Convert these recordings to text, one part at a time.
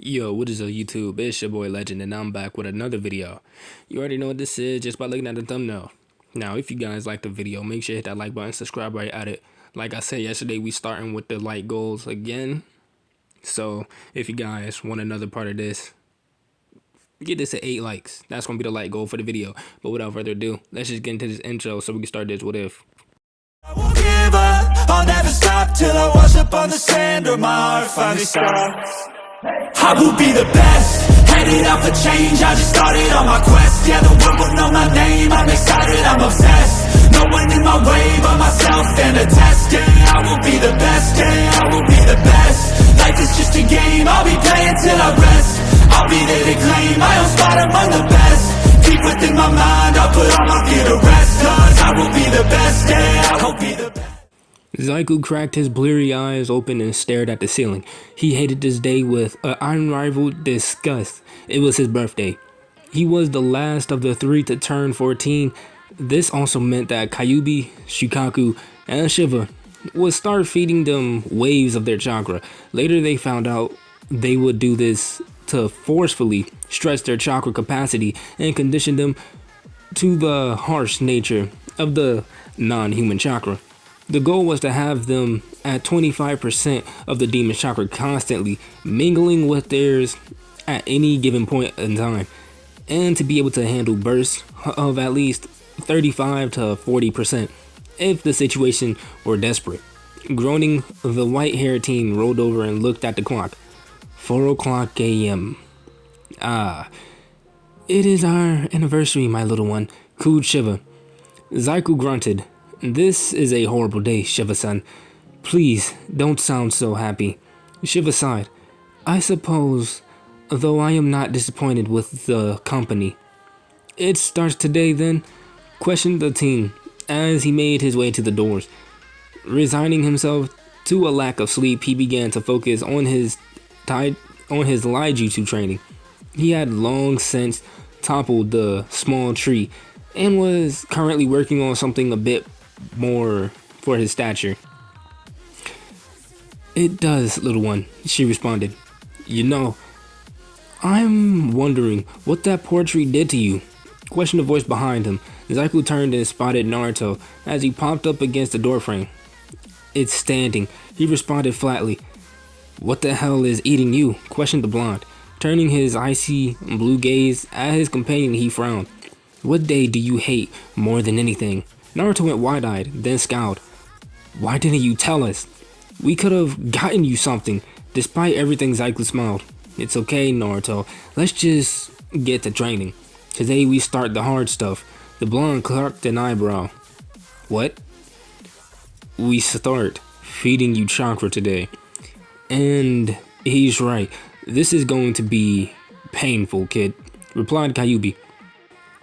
Yo, what is up YouTube? It's your boy Legend and I'm back with another video. You already know what this is just by looking at the thumbnail. Now, if you guys like the video, make sure you hit that like button, subscribe right at it. Like I said yesterday, we starting with the like goals again. So, if you guys want another part of this, get this at 8 likes. That's going to be the like goal for the video. But without further ado, let's just get into this intro so we can start this what if. I won't give up, I'll never stop till I wash up on the sand or my heart finally stops. I will be the best, headed out for change, I just started on my quest. Yeah, the world will know my name, I'm excited, I'm obsessed. No one in my way but myself and a test. Yeah, I will be the best, yeah, I will be the best. Life is just a game, I'll be playing till I rest. I'll be there to claim my own spot among the best. Deep within my mind, I'll put all my fear to rest. Cause I will be the best, yeah, I will be the best. Zaiku cracked his bleary eyes open and stared at the ceiling. He hated this day with an unrivaled disgust. It was his birthday. He was the last of the 3 to turn 14. This also meant that Kyuubi, Shukaku, and Shiva would start feeding them waves of their chakra. Later they found out they would do this to forcefully stretch their chakra capacity and condition them to the harsh nature of the non-human chakra. The goal was to have them at 25% of the demon's chakra constantly mingling with theirs at any given point in time, and to be able to handle bursts of at least 35 to 40% if the situation were desperate. Groaning, the white-haired teen rolled over and looked at the clock. 4 o'clock a.m. Ah, it is our anniversary, my little one, cooed Shiva. Zaiku grunted. This is a horrible day, Shiva-san. Please, don't sound so happy. Shiva sighed. I suppose, though I am not disappointed with the company. It starts today then? Questioned the teen as he made his way to the doors. Resigning himself to a lack of sleep, he began to focus on his Laijutsu training. He had long since toppled the small tree and was currently working on something a bit more for his stature. It does, little one, she responded. You know, I'm wondering what that poor tree did to you. Questioned a voice behind him. Zaiku turned and spotted Naruto as he popped up against the doorframe. It's standing, he responded flatly. What the hell is eating you? Questioned the blonde. Turning his icy blue gaze at his companion, he frowned. What day do you hate more than anything? Naruto went wide-eyed, then scowled. Why didn't you tell us? We could have gotten you something. Despite everything, Zaiku smiled. It's okay, Naruto. Let's just get to training. Today we start the hard stuff. The blonde cocked an eyebrow. What? We start feeding you chakra today. And he's right. This is going to be painful, kid, replied Kyuubi.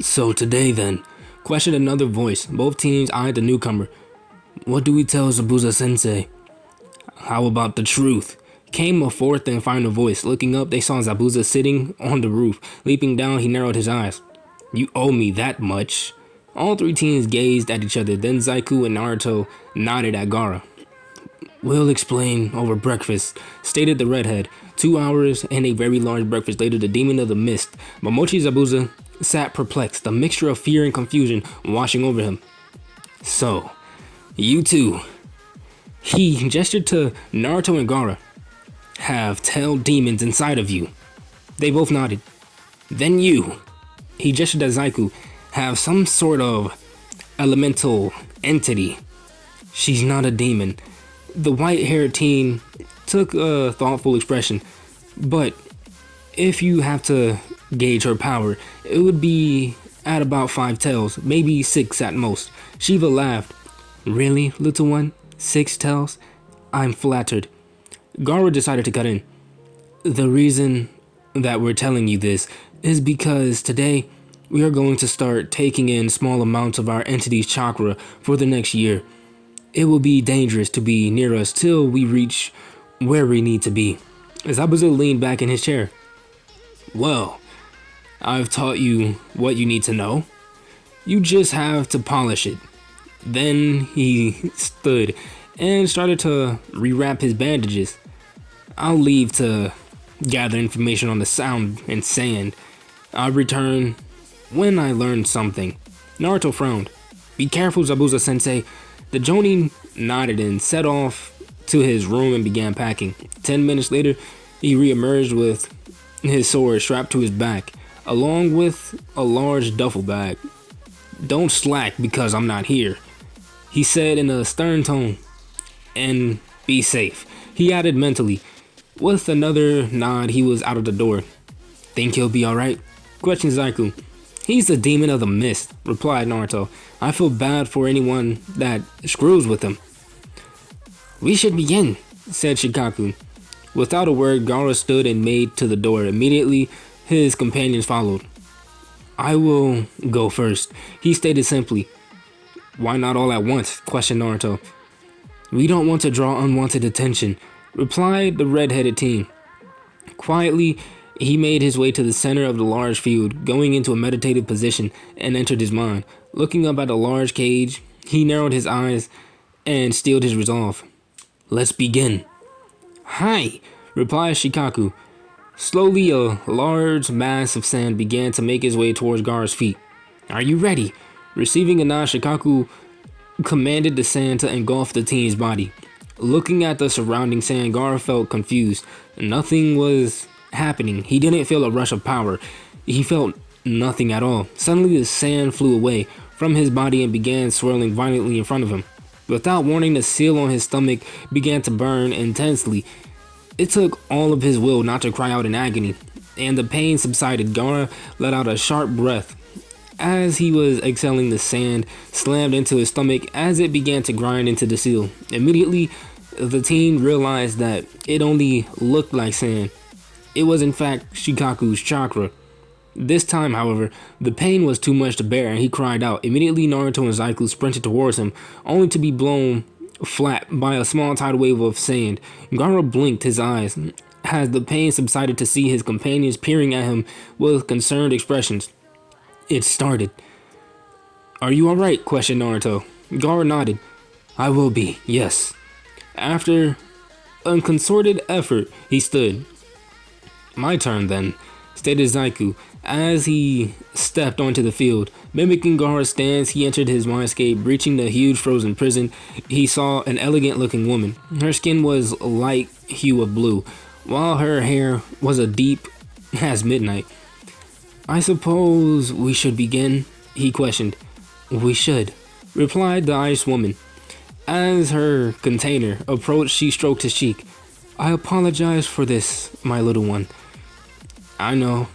So today then, questioned another voice. Both teams eyed the newcomer. What do we tell Zabuza-sensei? How about the truth? Came a fourth and final voice. Looking up, they saw Zabuza sitting on the roof. Leaping down, he narrowed his eyes. You owe me that much. All 3 teams gazed at each other. Then Zaiku and Naruto nodded at Gaara. We'll explain over breakfast, stated the redhead. 2 hours and a very large breakfast later, the demon of the mist, Momochi Zabuza, sat perplexed, a mixture of fear and confusion washing over him. So, you two, he gestured to Naruto and Gaara, have tail demons inside of you. They both nodded. Then you, he gestured at Zaiku, have some sort of elemental entity. She's not a demon. The white-haired teen took a thoughtful expression, but if you have to gauge her power, it would be at about 5 tails, maybe 6 at most. Shiva laughed. Really, little one? 6 tails? I'm flattered. Gaara decided to cut in. The reason that we're telling you this is because today we are going to start taking in small amounts of our entity's chakra for the next year. It will be dangerous to be near us till we reach where we need to be. Zabuza leaned back in his chair. Well, I've taught you what you need to know. You just have to polish it. Then he stood and started to rewrap his bandages. I'll leave to gather information on the sound and sand. I'll return when I learn something. Naruto frowned. Be careful, Zabuza sensei. The Jonin nodded and set off to his room and began packing. 10 minutes later, he reemerged with his sword strapped to his back, along with a large duffel bag. Don't slack because I'm not here, he said in a stern tone. And be safe, he added mentally. With another nod, he was out of the door. Think he'll be alright? Questioned Zaiku. He's the demon of the mist, replied Naruto. I feel bad for anyone that screws with him. We should begin, said Shikaku. Without a word, Gaara stood and made to the door. Immediately, his companions followed. I will go first, he stated simply. Why not all at once? Questioned Naruto. We don't want to draw unwanted attention, replied the red-headed teen. Quietly, he made his way to the center of the large field, going into a meditative position, and entered his mind. Looking up at the large cage, he narrowed his eyes and steeled his resolve. Let's begin. Hi, replied Shikaku. Slowly, a large mass of sand began to make its way towards Gaara's feet. Are you ready? Receiving a nod, Shikaku commanded the sand to engulf the teen's body. Looking at the surrounding sand, Gaara felt confused. Nothing was happening. He didn't feel a rush of power. He felt nothing at all. Suddenly, the sand flew away from his body and began swirling violently in front of him. Without warning, the seal on his stomach began to burn intensely. It took all of his will not to cry out in agony, and the pain subsided. Gaara let out a sharp breath. As he was exhaling, the sand slammed into his stomach as it began to grind into the seal. Immediately, the teen realized that it only looked like sand. It was in fact Shikaku's chakra. This time, however, the pain was too much to bear and he cried out. Immediately, Naruto and Zaiku sprinted towards him, only to be blown flat by a small tidal wave of sand. Gaara blinked his eyes as the pain subsided to see his companions peering at him with concerned expressions. It started. Are you alright? Questioned Naruto. Gaara nodded. I will be, yes. After a concerted effort, he stood. My turn then, stated Zaiku, as he stepped onto the field. Mimicking Gaara's stance, he entered his mindscape. Reaching the huge frozen prison, he saw an elegant-looking woman. Her skin was a light hue of blue, while her hair was a deep as midnight. I suppose we should begin, he questioned. We should, replied the ice woman. As her container approached, she stroked his cheek. I apologize for this, my little one. I know,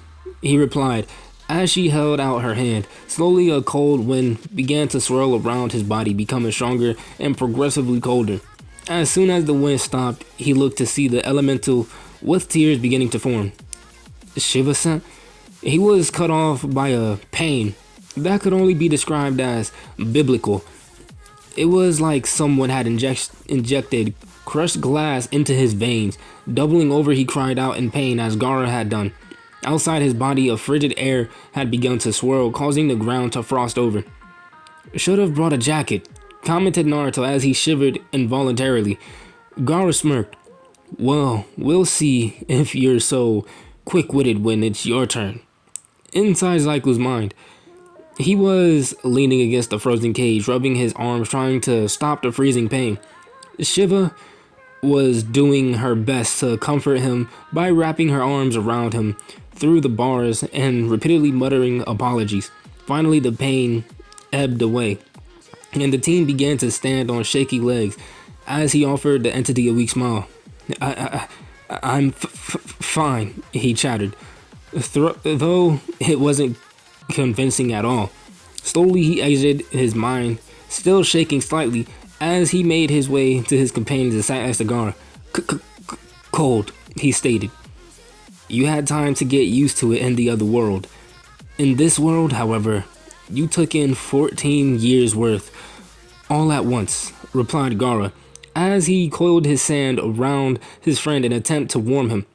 he replied, as she held out her hand. Slowly, a cold wind began to swirl around his body, becoming stronger and progressively colder. As soon as the wind stopped, he looked to see the elemental with tears beginning to form. Shiva-san? He was cut off by a pain that could only be described as biblical. It was like someone had injected crushed glass into his veins. Doubling over, he cried out in pain as Gaara had done. Outside his body, a frigid air had begun to swirl, causing the ground to frost over. Should have brought a jacket, commented Naruto as he shivered involuntarily. Gaara smirked. Well, we'll see if you're so quick-witted when it's your turn. Inside Zaiku's mind, he was leaning against the frozen cage, rubbing his arms, trying to stop the freezing pain. Shiva was doing her best to comfort him by wrapping her arms around him through the bars and repeatedly muttering apologies. Finally, the pain ebbed away, and the teen began to stand on shaky legs as he offered the entity a weak smile. I'm fine, he chattered, though it wasn't convincing at all. Slowly, he exited his mind, still shaking slightly, as he made his way to his companions and sat next to Gaara. Cold, he stated. You had time to get used to it in the other world. In this world, however, you took in 14 years worth, all at once, replied Gaara, as he coiled his hand around his friend in an attempt to warm him.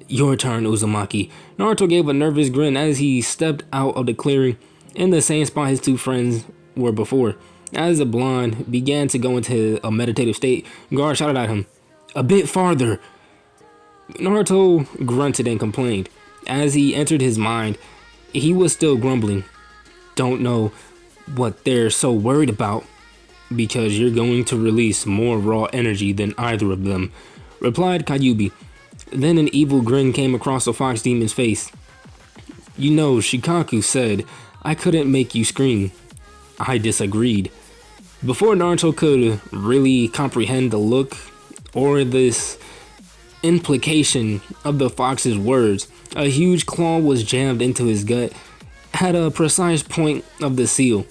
Your turn, Uzumaki. Naruto gave a nervous grin as he stepped out of the clearing in the same spot his two friends were before. As the blonde began to go into a meditative state, Gaara shouted at him, A bit farther. Naruto grunted and complained. As he entered his mind, he was still grumbling. Don't know what they're so worried about, because you're going to release more raw energy than either of them, replied Kyuubi. Then an evil grin came across the fox demon's face. You know, Shikaku said I couldn't make you scream. I disagreed. Before Naruto could really comprehend the look or this implication of the fox's words, a huge claw was jammed into his gut at a precise point of the seal.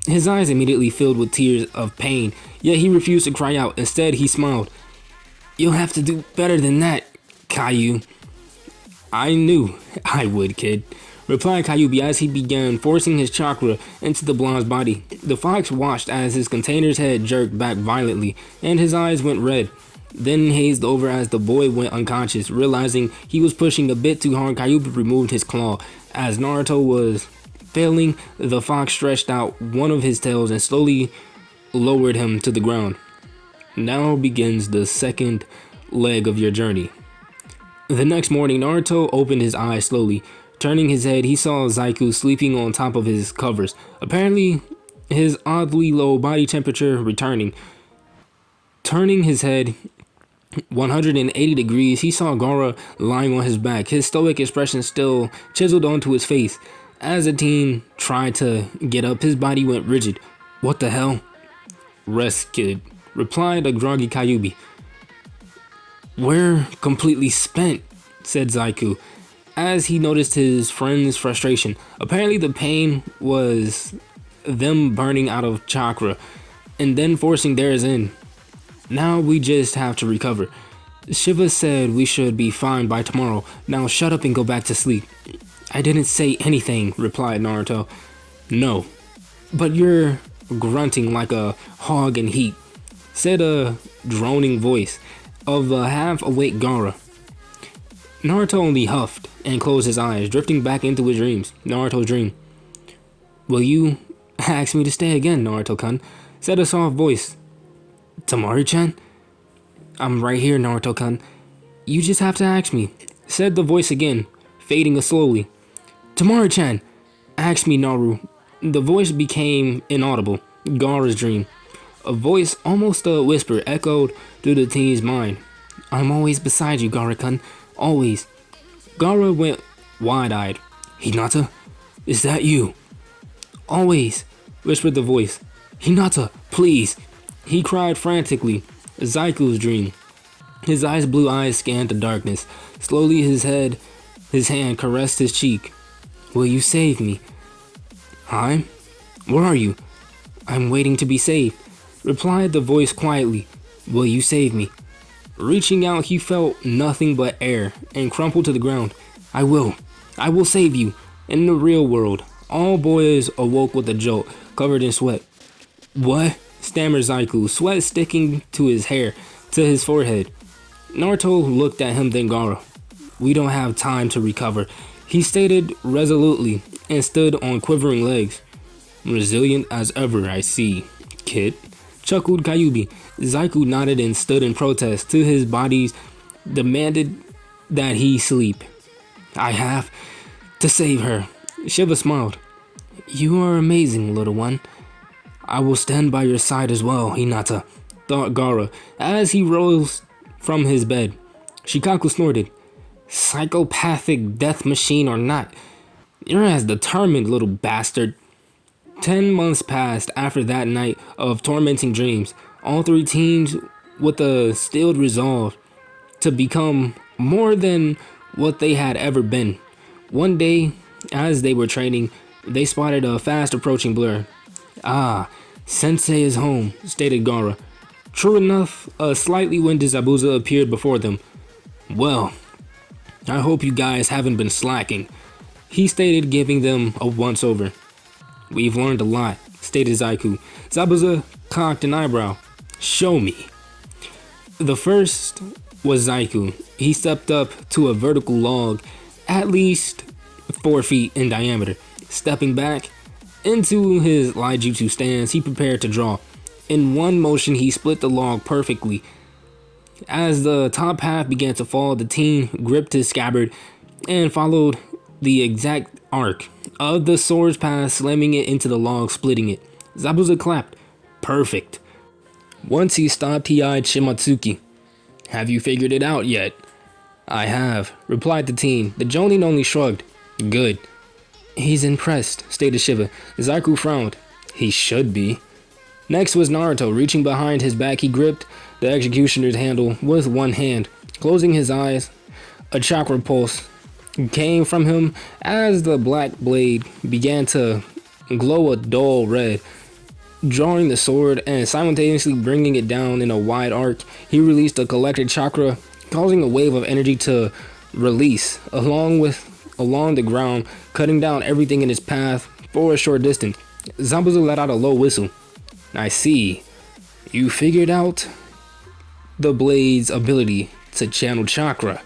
His eyes immediately filled with tears of pain, yet he refused to cry out. Instead, he smiled. You'll have to do better than that, Caillou. I knew I would, kid, replied Kyuubi as he began forcing his chakra into the blonde's body. The fox watched as his container's head jerked back violently, and his eyes went red. Then hazed over as the boy went unconscious. Realizing he was pushing a bit too hard, Kyuubi removed his claw. As Naruto was failing, the fox stretched out one of his tails and slowly lowered him to the ground. Now begins the second leg of your journey. The next morning, Naruto opened his eyes slowly. Turning his head, he saw Zaiku sleeping on top of his covers. Apparently, his oddly low body temperature returning. Turning his head 180 degrees, he saw Gaara lying on his back, his stoic expression still chiseled onto his face. As the teen tried to get up, his body went rigid. What the hell? Rest, kid, replied a groggy Kyuubi. We're completely spent, said Zaiku, as he noticed his friend's frustration. Apparently the pain was them burning out of chakra and then forcing theirs in. Now we just have to recover. Shiva said we should be fine by tomorrow. Now shut up and go back to sleep. I didn't say anything, replied Naruto. No, but you're grunting like a hog in heat, said a droning voice of a half-awake Gaara. Naruto only huffed and closed his eyes, drifting back into his dreams. Naruto's dream. Will you ask me to stay again, Naruto-kun? Said a soft voice. Temari-chan? I'm right here, Naruto-kun. You just have to ask me, said the voice again, fading slowly. Temari-chan! Ask me, Naru. The voice became inaudible. Gaara's dream. A voice, almost a whisper, echoed through the teen's mind. I'm always beside you, Gaara-kun. Always. Gaara went wide-eyed. Hinata? Is that you? Always, whispered the voice. Hinata, please. He cried frantically. Zaiku's dream. His blue eyes scanned the darkness. Slowly his hand caressed his cheek. Will you save me? Hi? Where are you? I'm waiting to be saved, replied the voice quietly. Will you save me? Reaching out, he felt nothing but air and crumpled to the ground. I will save you. In the real world, all boys awoke with a jolt, covered in sweat. What? Stammered Zaiku, sweat sticking to his hair, to his forehead. Naruto looked at him, then Gaara. We don't have time to recover, he stated resolutely and stood on quivering legs. Resilient as ever, I see, kid, chuckled Kyuubi. Zaiku nodded and stood in protest till his body demanded that he sleep. I have to save her. Shiva smiled. You are amazing, little one. I will stand by your side as well, Hinata, thought Gaara as he rose from his bed. Shikaku snorted. Psychopathic death machine or not, you're as determined, little bastard. 10 months passed after that night of tormenting dreams. All three teens with a stilled resolve to become more than what they had ever been. One day, as they were training, they spotted a fast approaching blur. Ah, Sensei is home, stated Gaara. True enough, a slightly winded Zabuza appeared before them. Well, I hope you guys haven't been slacking, he stated, giving them a once-over. We've learned a lot, stated Zaiku. Zabuza cocked an eyebrow. Show me. The first was Zaiku. He stepped up to a vertical log, at least 4 feet in diameter. Stepping back into his Laijutsu stance, he prepared to draw. In one motion, he split the log perfectly. As the top half began to fall, the team gripped his scabbard and followed the exact arc of the sword's path, slamming it into the log, splitting it. Zabuza clapped. Perfect. Once he stopped, he eyed Shimatsuki. Have you figured it out yet? I have, replied the teen. The Jonin only shrugged. Good. He's impressed, stated Shiva. Zaiku frowned. He should be. Next was Naruto. Reaching behind his back, he gripped the executioner's handle with one hand. Closing his eyes, a chakra pulse came from him as the black blade began to glow a dull red. Drawing the sword and simultaneously bringing it down in a wide arc, he released a collected chakra, causing a wave of energy to release along the ground, cutting down everything in its path for a short distance. Zabuza let out a low whistle. I see. You figured out the blade's ability to channel chakra.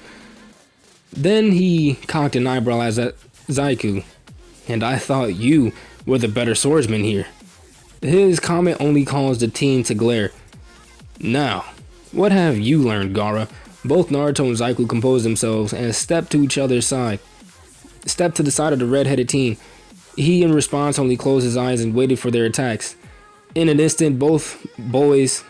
Then he cocked an eyebrow at Zaiku. And I thought you were the better swordsman here. His comment only caused the team to glare. Now, what have you learned, Gaara? Both Naruto and Zaiku composed themselves and stepped to each other's side. Stepped to the side of the red-headed teen. He, in response, only closed his eyes and waited for their attacks. In an instant, both boys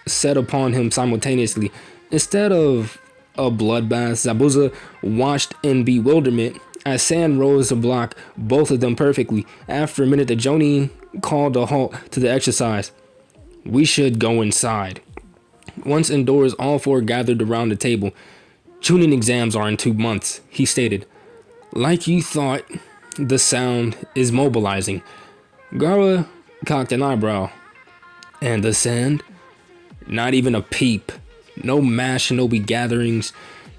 set upon him simultaneously. Instead of a bloodbath, Zabuza watched in bewilderment as sand rose to block both of them perfectly. After a minute, the Jonin called a halt to the exercise. We should go inside. Once indoors, all four gathered around the table. Chunin exams are in 2 months, he stated. Like you thought, the sound is mobilizing. Gaara cocked an eyebrow. And the sand? Not even a peep. No mass shinobi gatherings,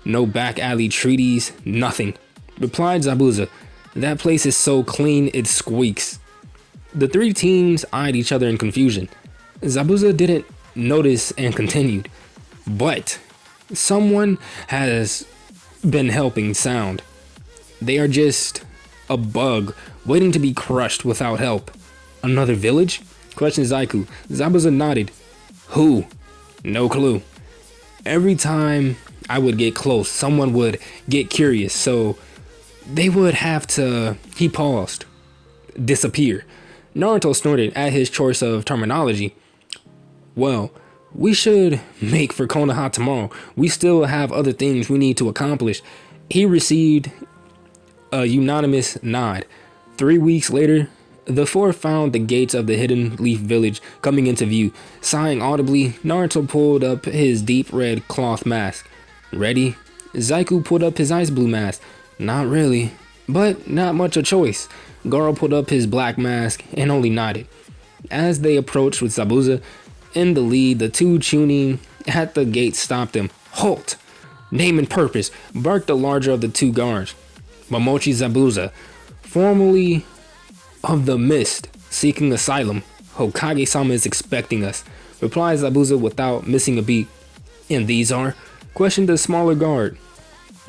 no back alley treaties, nothing. Replied Zabuza. That place is so clean it squeaks. The three teams eyed each other in confusion. Zabuza didn't notice and continued. But someone has been helping sound. They are just a bug waiting to be crushed without help. Another village? Questioned Zaiku. Zabuza nodded. Who? No clue. Every time I would get close, someone would get curious, so they would have to, he paused, disappear. Naruto snorted at his choice of terminology. Well, we should make for Konoha tomorrow. We still have other things we need to accomplish. He received a unanimous nod. 3 weeks later, the four found the gates of the Hidden Leaf Village coming into view. Sighing audibly, Naruto pulled up his deep red cloth mask. Ready? Zaiku pulled up his ice blue mask. Not really, but not much a choice. Gaara pulled up his black mask and only nodded. As they approached with Zabuza in the lead, the two Chunin at the gate stopped them. Halt! Name and purpose, barked the larger of the two guards. Momochi Zabuza, formerly of the Mist, seeking asylum. Hokage-sama is expecting us, replied Zabuza without missing a beat. And these are? Questioned the smaller guard.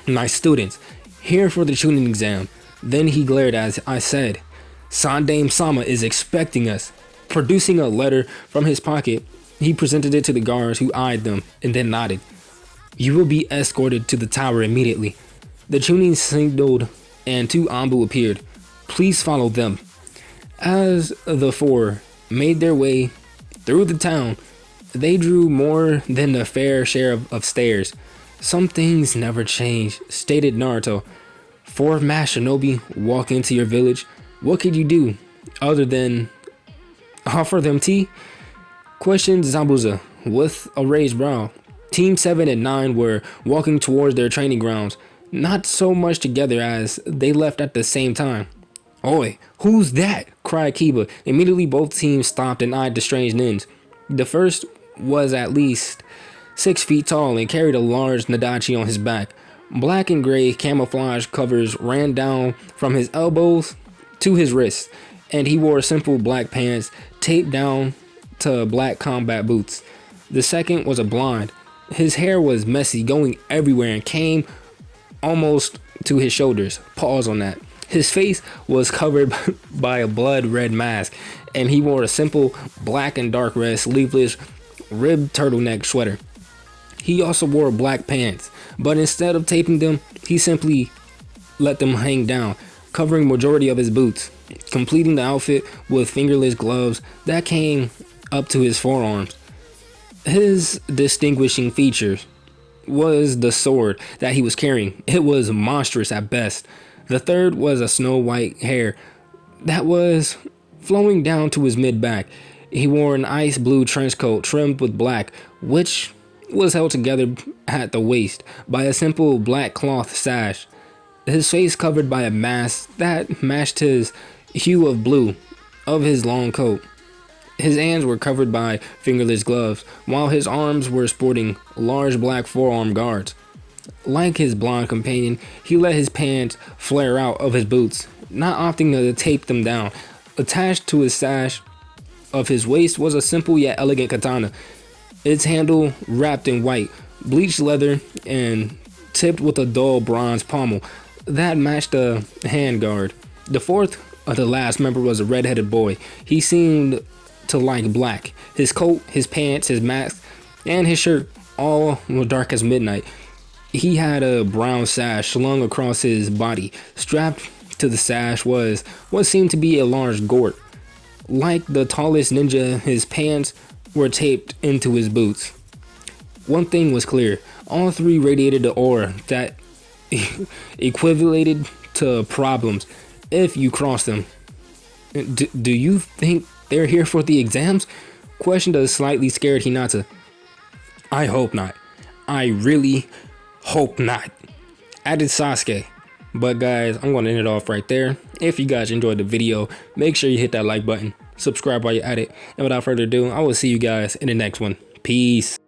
My students, here for the Chunin exam. Then he glared as I said, Sandaime-sama is expecting us. Producing a letter from his pocket, he presented it to the guards who eyed them and then nodded. You will be escorted to the tower immediately. The Chunin signaled and 2 Anbu appeared. Please follow them. As the four made their way through the town, they drew more than a fair share of stares. Some things never change, stated Naruto. 4 masked shinobi walk into your village. What could you do other than offer them tea? Questioned Zabuza with a raised brow. Team 7 and 9 were walking towards their training grounds, not so much together as they left at the same time. Oi, who's that? Cried Kiba. Immediately both teams stopped and eyed the strange nins. The first was at least 6 feet tall and carried a large Nadachi on his back. Black and gray camouflage covers ran down from his elbows to his wrists, and he wore simple black pants taped down to black combat boots. The second was a blonde. His hair was messy, going everywhere, and came almost to his shoulders. Pause on that. His face was covered by a blood red mask, and he wore a simple black and dark red sleeveless ribbed turtleneck sweater. He also wore black pants, but instead of taping them, he simply let them hang down, covering majority of his boots, completing the outfit with fingerless gloves that came up to his forearms. His distinguishing features was the sword that he was carrying. It was monstrous at best. The third was a snow white hair that was flowing down to his mid-back. He wore an ice blue trench coat trimmed with black, which was held together at the waist by a simple black cloth sash. His face covered by a mask that matched his hue of blue of his long coat. His hands were covered by fingerless gloves, while his arms were sporting large black forearm guards. Like his blonde companion, he let his pants flare out of his boots, not opting to tape them down. Attached to his sash of his waist was a simple yet elegant katana, its handle wrapped in white, bleached leather and tipped with a dull bronze pommel that matched a handguard. The fourth of the last member was a red-headed boy. He seemed to like black. His coat, his pants, his mask, and his shirt all were dark as midnight. He had a brown sash slung across his body. Strapped to the sash was what seemed to be a large gourd. Like the tallest ninja, his pants were taped into his boots. One thing was clear. All three radiated the aura that equivalated to problems if you crossed them. Do you think they're here for the exams? Questioned a slightly scared Hinata. I hope not. I really hope not, added Sasuke. But guys, I'm going to end it off right there. If you guys enjoyed the video, make sure you hit that like button, subscribe while you're at it, and without further ado, I will see you guys in the next one. Peace.